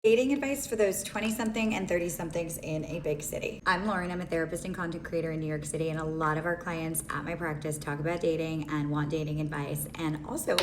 Dating advice for those 20-something and 30-somethings in a big city. I'm Lauren. I'm a therapist and content creator in New York City, and a lot of our clients at my practice talk about dating and want dating advice. And also,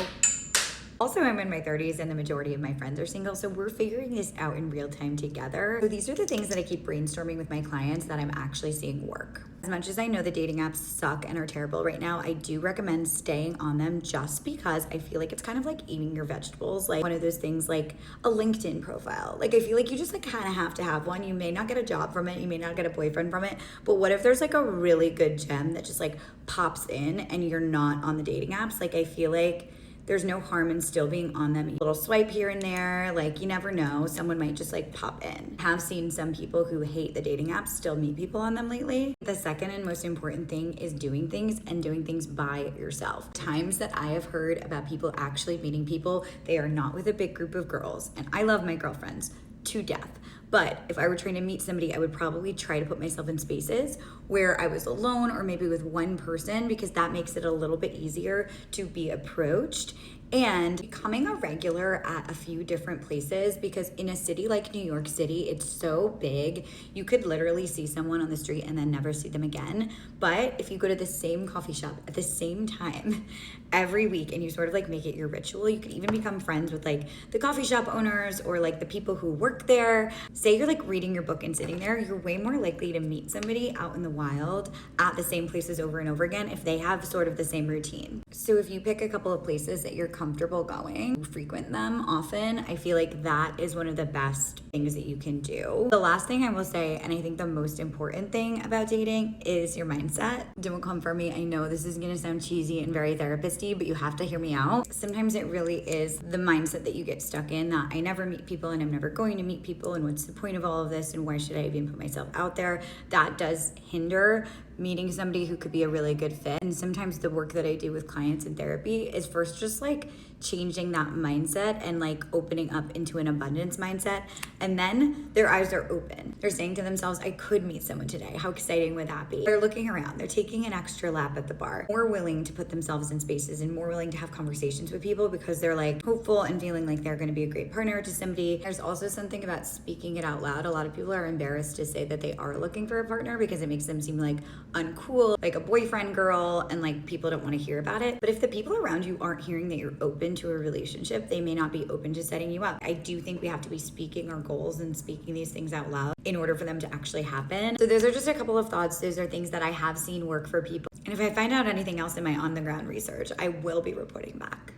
I'm in my 30s and the majority of my friends are single, so we're figuring this out in real time together. So these are the things that I keep brainstorming with my clients that I'm actually seeing work. As much as I know the dating apps suck and are terrible right now, I do recommend staying on them just because I feel like it's kind of like eating your vegetables. Like one of those things like a LinkedIn profile. Like I feel like you just like kind of have to have one. You may not get a job from it, you may not get a boyfriend from it, but what if there's like a really good gem that just like pops in and you're not on the dating apps? Like I feel like there's no harm in still being on them. A little swipe here and there, like you never know, someone might just like pop in. I have seen some people who hate the dating apps still meet people on them lately. The second and most important thing is doing things and doing things by yourself. Times that I have heard about people actually meeting people, they are not with a big group of girls. And I love my girlfriends to death. But if I were trying to meet somebody, I would probably try to put myself in spaces where I was alone or maybe with one person, because that makes it a little bit easier to be approached. And becoming a regular at a few different places, because in a city like New York City, it's so big, you could literally see someone on the street and then never see them again. But if you go to the same coffee shop at the same time every week and you sort of like make it your ritual, you could even become friends with like the coffee shop owners or like the people who work there. Say you're like reading your book and sitting there, you're way more likely to meet somebody out in the wild at the same places over and over again if they have sort of the same routine. So if you pick a couple of places that you're comfortable going, frequent them often, I feel like that is one of the best things that you can do. The last thing I will say, and I think the most important thing about dating, is your mindset. Don't come for me. I know this is gonna sound cheesy and very therapist-y, but you have to hear me out. Sometimes it really is the mindset that you get stuck in, that I never meet people and I'm never going to meet people, and what's the point of all of this, and why should I even put myself out there? That does hinder meeting somebody who could be a really good fit. And sometimes the work that I do with clients in therapy is first just like changing that mindset and like opening up into an abundance mindset. And then their eyes are open. They're saying to themselves, I could meet someone today. How exciting would that be? They're looking around. They're taking an extra lap at the bar, more willing to put themselves in spaces and more willing to have conversations with people because they're like hopeful and feeling like they're going to be a great partner to somebody. There's also something about speaking it out loud. A lot of people are embarrassed to say that they are looking for a partner because it makes them seem like uncool, like a boyfriend girl, and like people don't want to hear about it. But if the people around you aren't hearing that you're open to a relationship, they may not be open to setting you up. I do think we have to be speaking our goals and speaking these things out loud in order for them to actually happen. So those are just a couple of thoughts. Those are things that I have seen work for people. And if I find out anything else in my on the ground research, I will be reporting back.